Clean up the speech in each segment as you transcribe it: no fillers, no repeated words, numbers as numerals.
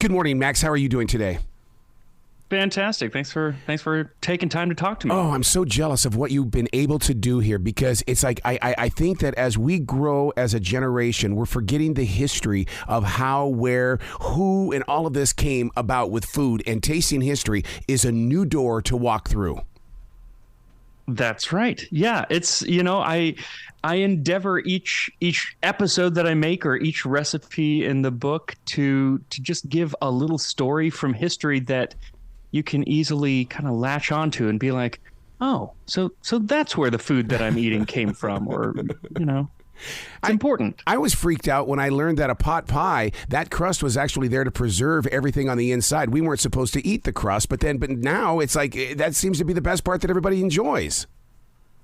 Good morning, Max. How are you doing today? Fantastic. Thanks for taking time to talk to me. Oh, I'm so jealous of what you've been able to do here because it's like I think that as we grow as a generation, we're forgetting the history of how, where, who, and all of this came about with food, and tasting history is a new door to walk through. That's right. Yeah, it's I endeavor each episode that I make or each recipe in the book to just give a little story from history that you can easily kind of latch onto and be like, oh, so that's where the food that I'm eating came from, or it's important. I was freaked out when I learned that a pot pie, that crust was actually there to preserve everything on the inside. We weren't supposed to eat the crust, but now it's like that seems to be the best part that everybody enjoys.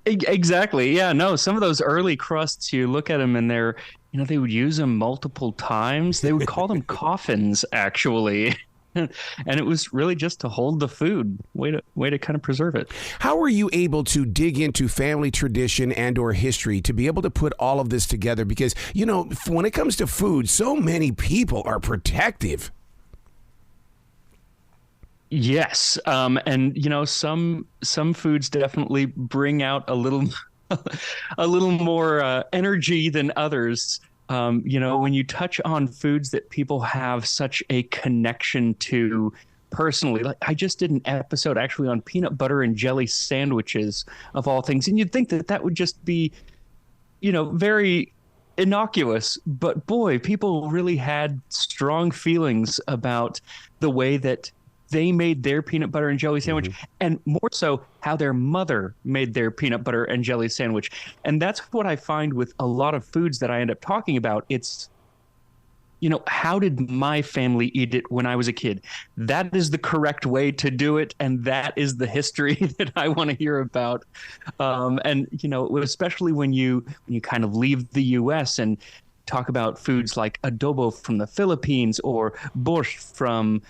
Exactly. Yeah, no, some of those early crusts, you look at them and they would use them multiple times. They would call them coffins, actually. And it was really just to hold the food, way to kind of preserve it. How were you able to dig into family tradition and or history to be able to put all of this together? Because, when it comes to food, so many people are protective. Yes. And some foods definitely bring out a little more energy than others. When you touch on foods that people have such a connection to personally, like I just did an episode actually on peanut butter and jelly sandwiches of all things. And you'd think that would just be, very innocuous, but boy, people really had strong feelings about the way that they made their peanut butter and jelly sandwich, and more so how their mother made their peanut butter and jelly sandwich. And that's what I find with a lot of foods that I end up talking about. It's, how did my family eat it when I was a kid? That is the correct way to do it, and that is the history that I want to hear about. And especially when you kind of leave the U.S. and talk about foods like adobo from the Philippines or borscht from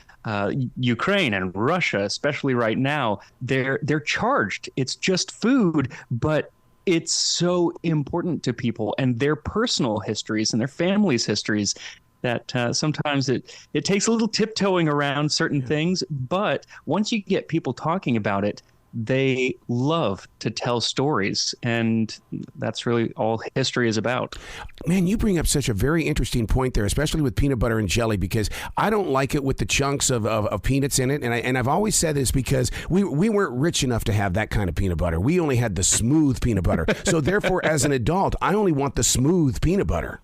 Ukraine and Russia, especially right now, they're charged. It's just food, but it's so important to people and their personal histories and their families' histories that sometimes it takes a little tiptoeing around certain things. But once you get people talking about it, they love to tell stories, and that's really all history is about. Man, you bring up such a very interesting point there, especially with peanut butter and jelly, because I don't like it with the chunks of peanuts in it, and I've always said this because we weren't rich enough to have that kind of peanut butter. We only had the smooth peanut butter. So therefore, as an adult, I only want the smooth peanut butter.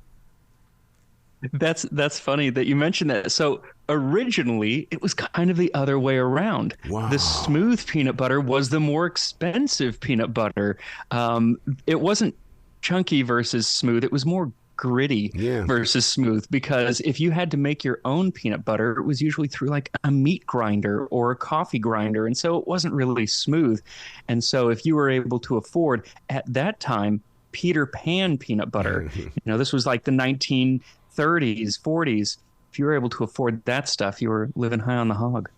That's funny that you mentioned that. So originally, it was kind of the other way around. Wow. The smooth peanut butter was the more expensive peanut butter. It wasn't chunky versus smooth. It was more gritty versus smooth, because if you had to make your own peanut butter, it was usually through like a meat grinder or a coffee grinder. And so it wasn't really smooth. And so if you were able to afford at that time Peter Pan peanut butter, this was like the 1930s, 40s. If you were able to afford that stuff, you were living high on the hog.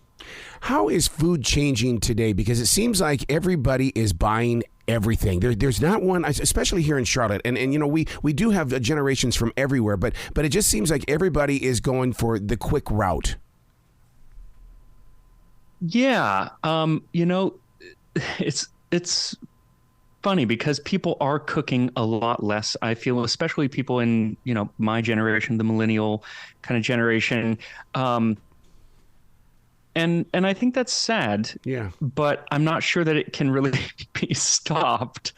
How is food changing today? Because it seems like everybody is buying everything. There's not one, especially here in Charlotte. And we do have generations from everywhere, but it just seems like everybody is going for the quick route. Yeah. It's funny because people are cooking a lot less, I feel, especially people in, my generation, the millennial kind of generation. And I think that's sad. Yeah. But I'm not sure that it can really be stopped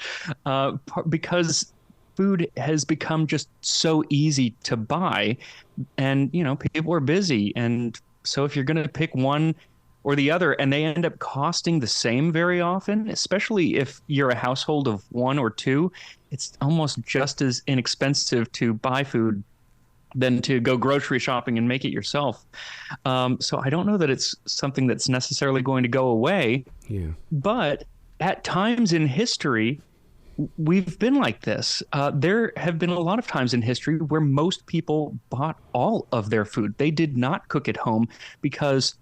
because food has become just so easy to buy, and, people are busy. And so if you're going to pick one or the other, and they end up costing the same very often, especially if you're a household of one or two, it's almost just as inexpensive to buy food than to go grocery shopping and make it yourself. So I don't know that it's something that's necessarily going to go away. Yeah. But at times in history, we've been like this. There have been a lot of times in history where most people bought all of their food. They did not cook at home because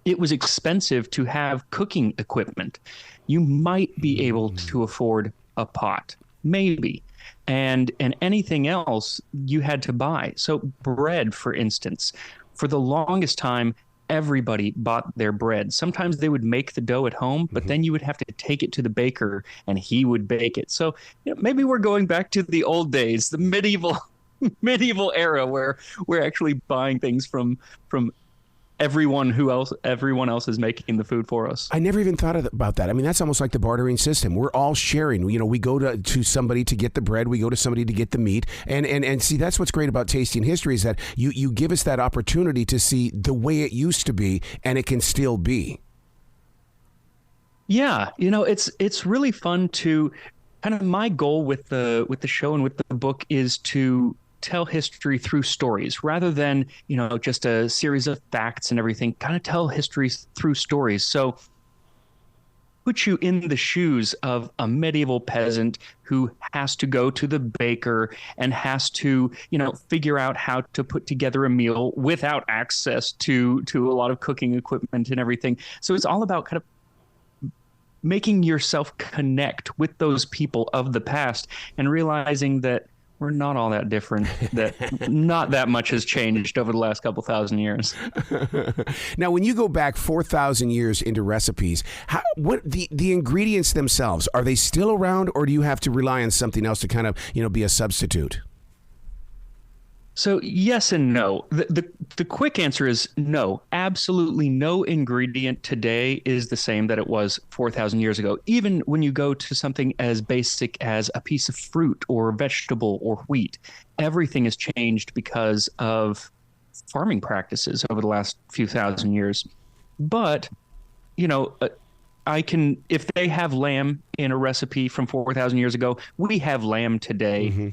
it was expensive to have cooking equipment. You might be able to afford a pot, maybe. And anything else you had to buy. So bread, for instance, for the longest time, everybody bought their bread. Sometimes they would make the dough at home, but then you would have to take it to the baker and he would bake it. So maybe we're going back to the old days, the medieval era where we're actually buying things from everyone else is making the food for us. I never even thought about that. I mean, that's almost like the bartering system. We're all sharing. You know, we go to somebody to get the bread, we go to somebody to get the meat, and see, that's what's great about Tasting History is that you give us that opportunity to see the way it used to be, and it can still be. Yeah, it's really fun to kind of, my goal with the show and with the book is to tell history through stories rather than, just a series of facts and everything. Kind of tell history through stories. So put you in the shoes of a medieval peasant who has to go to the baker and has to, figure out how to put together a meal without access to a lot of cooking equipment and everything. So it's all about kind of making yourself connect with those people of the past and realizing that we're not all that different, that not that much has changed over the last couple thousand years. Now, when you go back 4,000 years into recipes, what the ingredients themselves, are they still around, or do you have to rely on something else to kind of, be a substitute? So yes and no. The quick answer is no. Absolutely no ingredient today is the same that it was 4,000 years ago. Even when you go to something as basic as a piece of fruit or vegetable or wheat, everything has changed because of farming practices over the last few thousand years. But, if they have lamb in a recipe from 4,000 years ago, we have lamb today. Mm-hmm.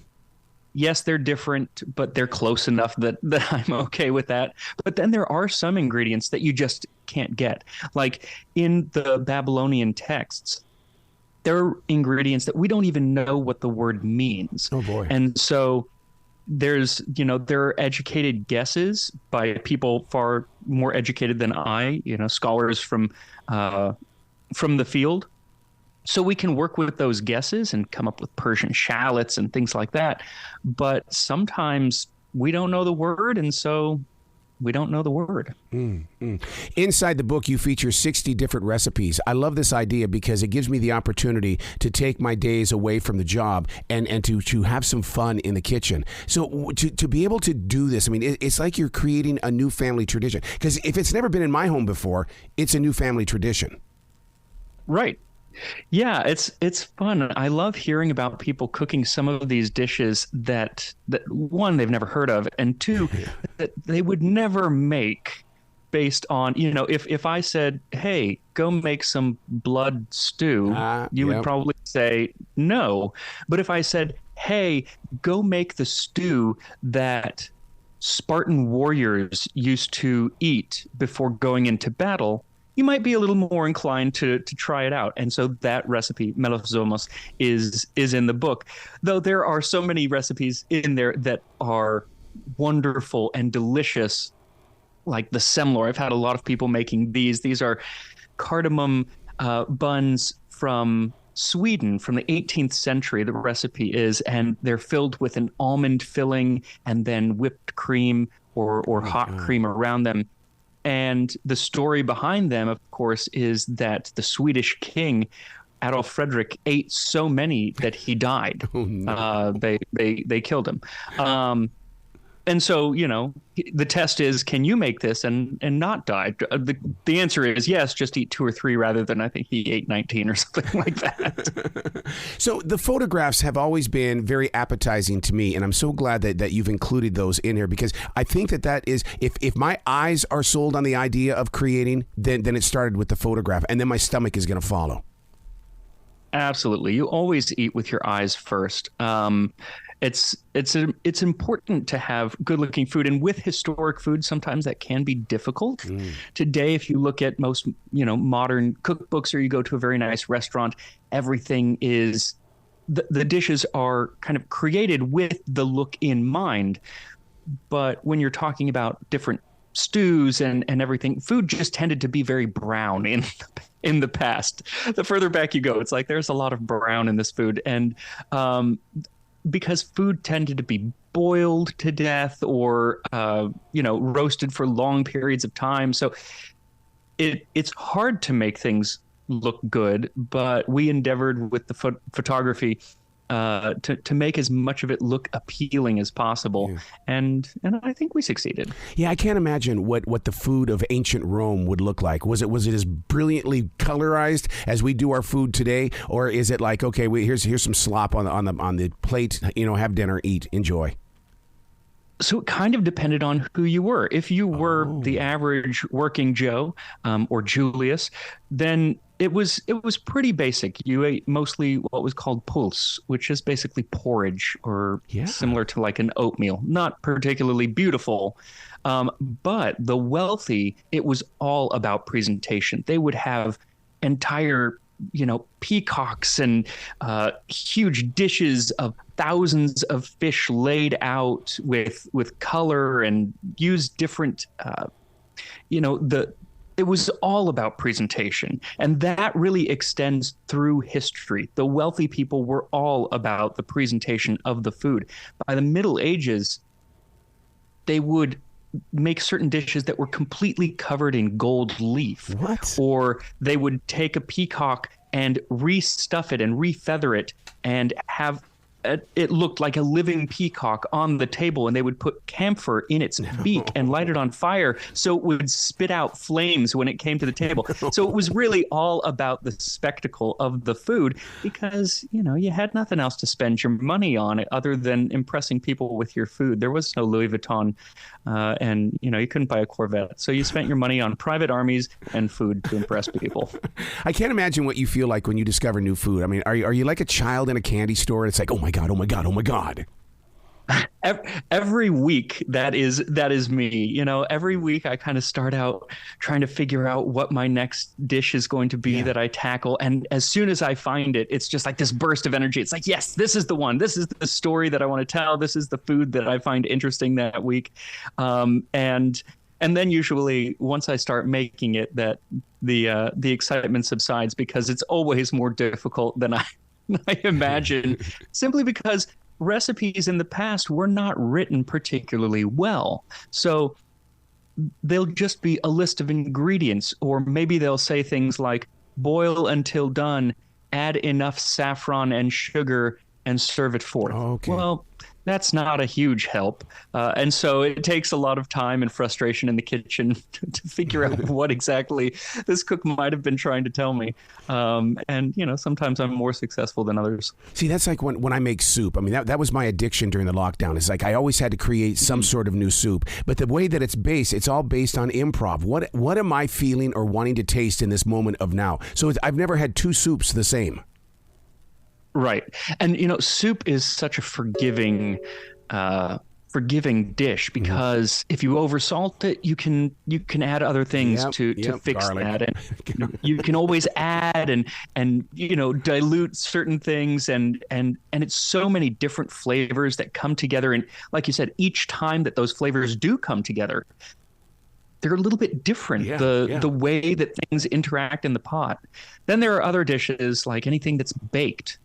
Yes, they're different, but they're close enough that I'm okay with that. But then there are some ingredients that you just can't get. Like in the Babylonian texts, there are ingredients that we don't even know what the word means. Oh, boy. And so there are educated guesses by people far more educated than I, scholars from the field. So we can work with those guesses and come up with Persian shallots and things like that. But sometimes we don't know the word, and so we don't know the word. Inside the book, you feature 60 different recipes. I love this idea because it gives me the opportunity to take my days away from the job and to have some fun in the kitchen. So to be able to do this, I mean, it's like you're creating a new family tradition. Because if it's never been in my home before, it's a new family tradition. Right. Yeah, it's fun. I love hearing about people cooking some of these dishes that one, they've never heard of, and two, that they would never make based on, if I said, hey, go make some blood stew, you would probably say no. But if I said, hey, go make the stew that Spartan warriors used to eat before going into battle, you might be a little more inclined to try it out. And so that recipe, melosomos, is in the book. Though there are so many recipes in there that are wonderful and delicious, like the semlor. I've had a lot of people making these. These are cardamom buns from Sweden from the 18th century, the recipe is, and they're filled with an almond filling and then whipped cream or hot cream around them. And the story behind them, of course, is that the Swedish king, Adolf Fredrik, ate so many that he died. Oh, no. They killed him. And so, the test is, can you make this and not die? The answer is yes, just eat 2 or 3 rather than I think he ate 19 or something like that. So the photographs have always been very appetizing to me, and I'm so glad that you've included those in here, because I think that is, if my eyes are sold on the idea of creating, then it started with the photograph, and then my stomach is going to follow. Absolutely. You always eat with your eyes first. It's important to have good looking food, and with historic food, sometimes that can be difficult. Today, if you look at most, modern cookbooks, or you go to a very nice restaurant, everything is, the dishes are kind of created with the look in mind. But when you're talking about different stews and everything, food just tended to be very brown in the past. The further back you go, it's like there's a lot of brown in this food. And because food tended to be boiled to death or roasted for long periods of time. So it's hard to make things look good, but we endeavored with the photography to make as much of it look appealing as possible, Yeah. and I think we succeeded. Yeah, I can't imagine what the food of ancient Rome would look like. Was it as brilliantly colorized as we do our food today, or is it like, okay, here's some slop on the plate, have dinner, eat, enjoy? So it kind of depended on who you were. If you were the average working Joe, or Julius, then it was pretty basic. You ate mostly what was called pulse, which is basically porridge or similar to like an oatmeal. Not particularly beautiful, but the wealthy, it was all about presentation. They would have entire peacocks and huge dishes of thousands of fish laid out with color and use different it was all about presentation, and that really extends through history. The wealthy people were all about the presentation of the food. By the Middle Ages, they would make certain dishes that were completely covered in gold leaf. What? Or they would take a peacock and restuff it and refeather it and have it looked like a living peacock on the table, and they would put camphor in its beak and light it on fire so it would spit out flames when it came to the table. So it was really all about the spectacle of the food because, you had nothing else to spend your money on other than impressing people with your food. There was no Louis Vuitton, and, you couldn't buy a Corvette. So you spent your money on private armies and food to impress people. I can't imagine what you feel like when you discover new food. I mean, are you like a child in a candy store? It's like, oh my God, oh my God, oh my God. Every week, that is me. Every week I kind of start out trying to figure out what my next dish is going to be that I tackle. And as soon as I find it, it's just like this burst of energy. It's like, yes, this is the one. This is the story that I want to tell. This is the food that I find interesting that week. And then usually once I start making it, that the excitement subsides because it's always more difficult than I imagine, simply because recipes in the past were not written particularly well. So they'll just be a list of ingredients, or maybe they'll say things like boil until done, add enough saffron and sugar, and serve it forth. Okay. Well, that's not a huge help. And so it takes a lot of time and frustration in the kitchen to figure out what exactly this cook might have been trying to tell me. And, sometimes I'm more successful than others. See, that's like when I make soup. I mean, that was my addiction during the lockdown. It's like I always had to create some sort of new soup. But the way that it's all based on improv. What am I feeling or wanting to taste in this moment of now? So I've never had two soups the same. Right. And, soup is such a forgiving dish because if you oversalt it, you can add other things to fix garlic. that. And you can always add and dilute certain things. And it's so many different flavors that come together. And like you said, each time that those flavors do come together, they're a little bit different, the way that things interact in the pot. Then there are other dishes like anything that's baked.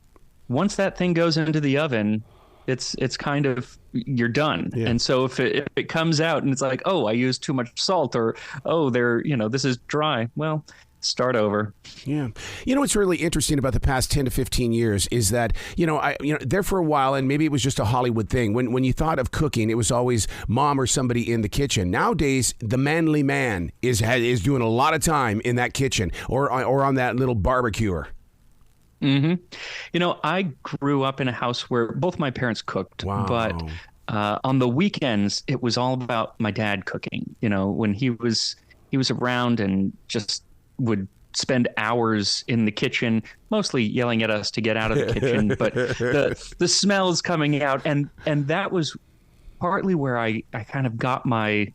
Once that thing goes into the oven, it's kind of, you're done. Yeah. And so if it comes out and it's like, oh, I used too much salt, or, oh, this is dry. Well, start over. Yeah. What's really interesting about the past 10 to 15 years is that, there for a while, and maybe it was just a Hollywood thing. When you thought of cooking, it was always mom or somebody in the kitchen. Nowadays, the manly man is doing a lot of time in that kitchen or on that little barbecuer. Mm-hmm. I grew up in a house where both my parents cooked, wow. but on the weekends, it was all about my dad cooking. When he was around and just would spend hours in the kitchen, mostly yelling at us to get out of the kitchen, but the smells coming out. And that was partly where I kind of got my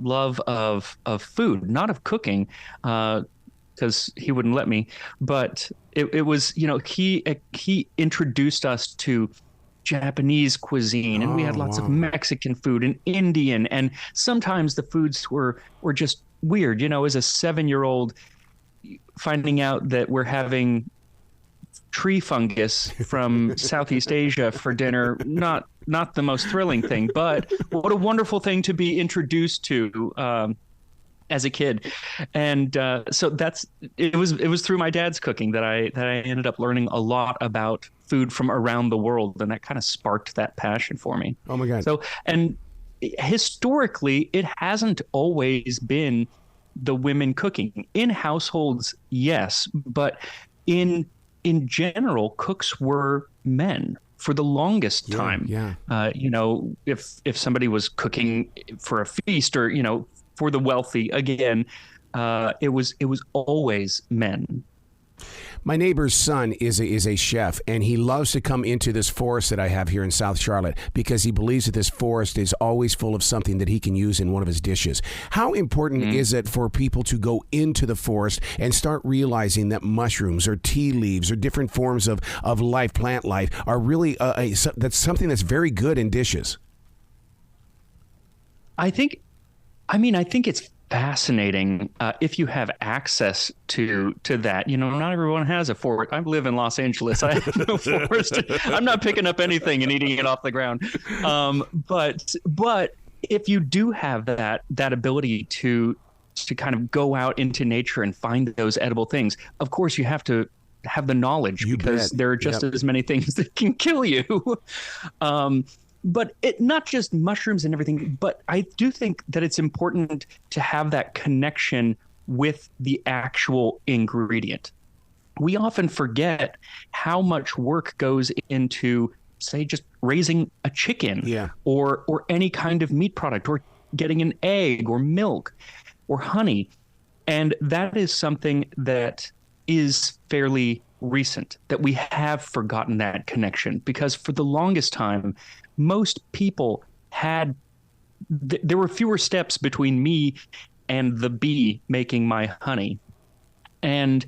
love of food, not of cooking, because he wouldn't let me, but it was, he introduced us to Japanese cuisine, and we had lots of Mexican food and Indian, and sometimes the foods were just weird. As a 7-year-old, finding out that we're having tree fungus from Southeast Asia for dinner. Not the most thrilling thing, but what a wonderful thing to be introduced to as a kid. And so it was through my dad's cooking that I ended up learning a lot about food from around the world, and that kind of sparked that passion for me. Oh my God. So, and historically, it hasn't always been the women cooking. In households, yes, but in general, cooks were men for the longest time. Yeah. If somebody was cooking for a feast or, for the wealthy, again, it was always men. My neighbor's son is a chef, and he loves to come into this forest that I have here in South Charlotte because he believes that this forest is always full of something that he can use in one of his dishes. How important is it for people to go into the forest and start realizing that mushrooms or tea leaves or different forms of life, plant life, are really that's something that's very good in dishes? I think it's fascinating if you have access to that. Not everyone has a forest. I live in Los Angeles. I have no forest. I'm not picking up anything and eating it off the ground. But if you do have that ability to kind of go out into nature and find those edible things, of course you have to have the knowledge because there are just as many things that can kill you. But not just mushrooms and everything, but I do think that it's important to have that connection with the actual ingredient. We often forget how much work goes into, say, just raising a chicken or any kind of meat product, or getting an egg or milk or honey. And that is something that is fairly recent, that we have forgotten that connection, because for the longest time, most people there were fewer steps between me and the bee making my honey. And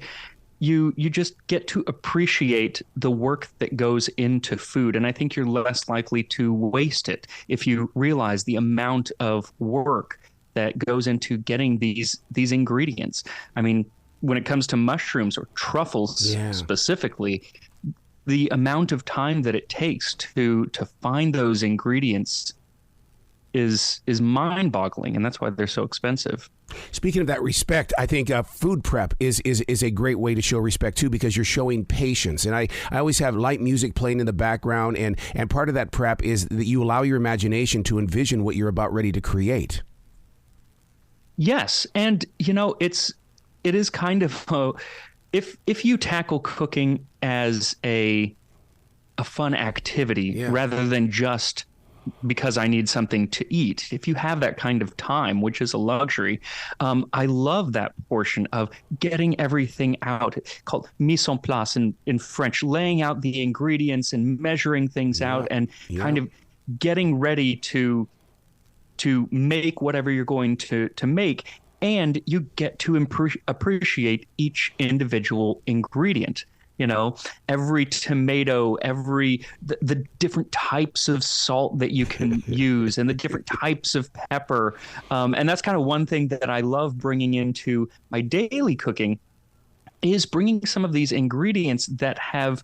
you just get to appreciate the work that goes into food. And I think you're less likely to waste it if you realize the amount of work that goes into getting these ingredients. I mean, when it comes to mushrooms or truffles specifically, the amount of time that it takes to find those ingredients is mind-boggling, and that's why they're so expensive. Speaking of that respect, I think food prep is a great way to show respect too, because you're showing patience. And I always have light music playing in the background, and part of that prep is that you allow your imagination to envision what you're about ready to create. Yes, and it is kind of if you tackle cooking as a fun activity rather than just because I need something to eat, if you have that kind of time, which is a luxury, I love that portion of getting everything out, called mise en place in French, laying out the ingredients and measuring things out and kind of getting ready to make whatever you're going to make. And you get to appreciate each individual ingredient. Every tomato, the different types of salt that you can use, and the different types of pepper. And that's kind of one thing that I love bringing into my daily cooking, is bringing some of these ingredients that have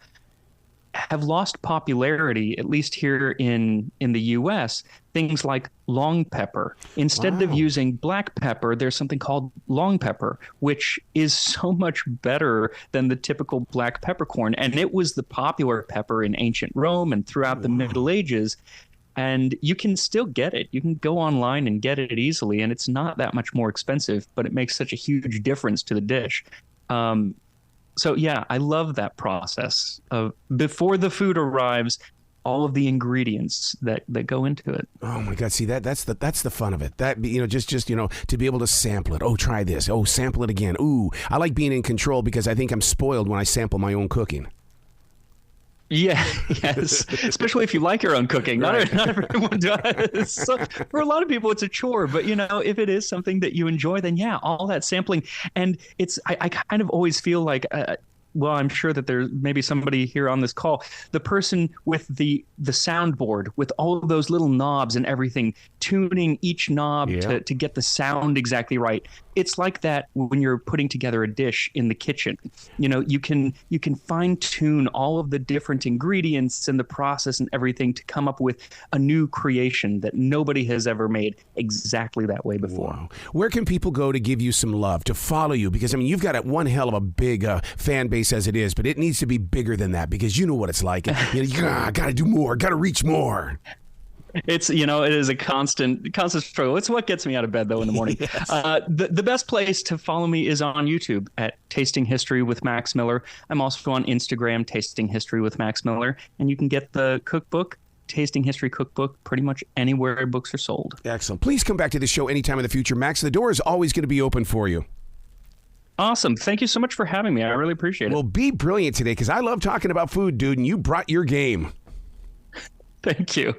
lost popularity, at least here in the U.S., things like long pepper. Instead of using black pepper, there's something called long pepper, which is so much better than the typical black peppercorn. And it was the popular pepper in ancient Rome and throughout the Middle Ages. And you can still get it. You can go online and get it easily, and it's not that much more expensive, but it makes such a huge difference to the dish. So yeah, I love that process of, before the food arrives, all of the ingredients that go into it. Oh my God! See, that's the fun of it. That just to be able to sample it. Oh, try this. Oh, sample it again. Ooh, I like being in control because I think I'm spoiled when I sample my own cooking. Yeah, yes. Especially if you like your own cooking. Right. Not everyone does. So for a lot of people, it's a chore. But, if it is something that you enjoy, then all that sampling. And I kind of always feel like well, I'm sure that there's maybe somebody here on this call, the person with the soundboard with all of those little knobs and everything, tuning each knob to get the sound exactly right. It's like that when you're putting together a dish in the kitchen. You know, you can fine tune all of the different ingredients and the process and everything to come up with a new creation that nobody has ever made exactly that way before. Wow. Where can people go to give you some love, to follow you? Because, I mean, you've got one hell of a big fan base as it is, but it needs to be bigger than that because you know what it's like. You got to do more, got to reach more. It's, you know, it is a constant struggle. It's what gets me out of bed, though, in the morning. Yes. The best place to follow me is on YouTube at Tasting History with Max Miller. I'm also on Instagram, Tasting History with Max Miller. And you can get the cookbook, Tasting History Cookbook, pretty much anywhere books are sold. Excellent. Please come back to the show anytime in the future, Max. The door is always going to be open for you. Awesome. Thank you so much for having me. I really appreciate it. Well, be brilliant today because I love talking about food, dude, and you brought your game. Thank you.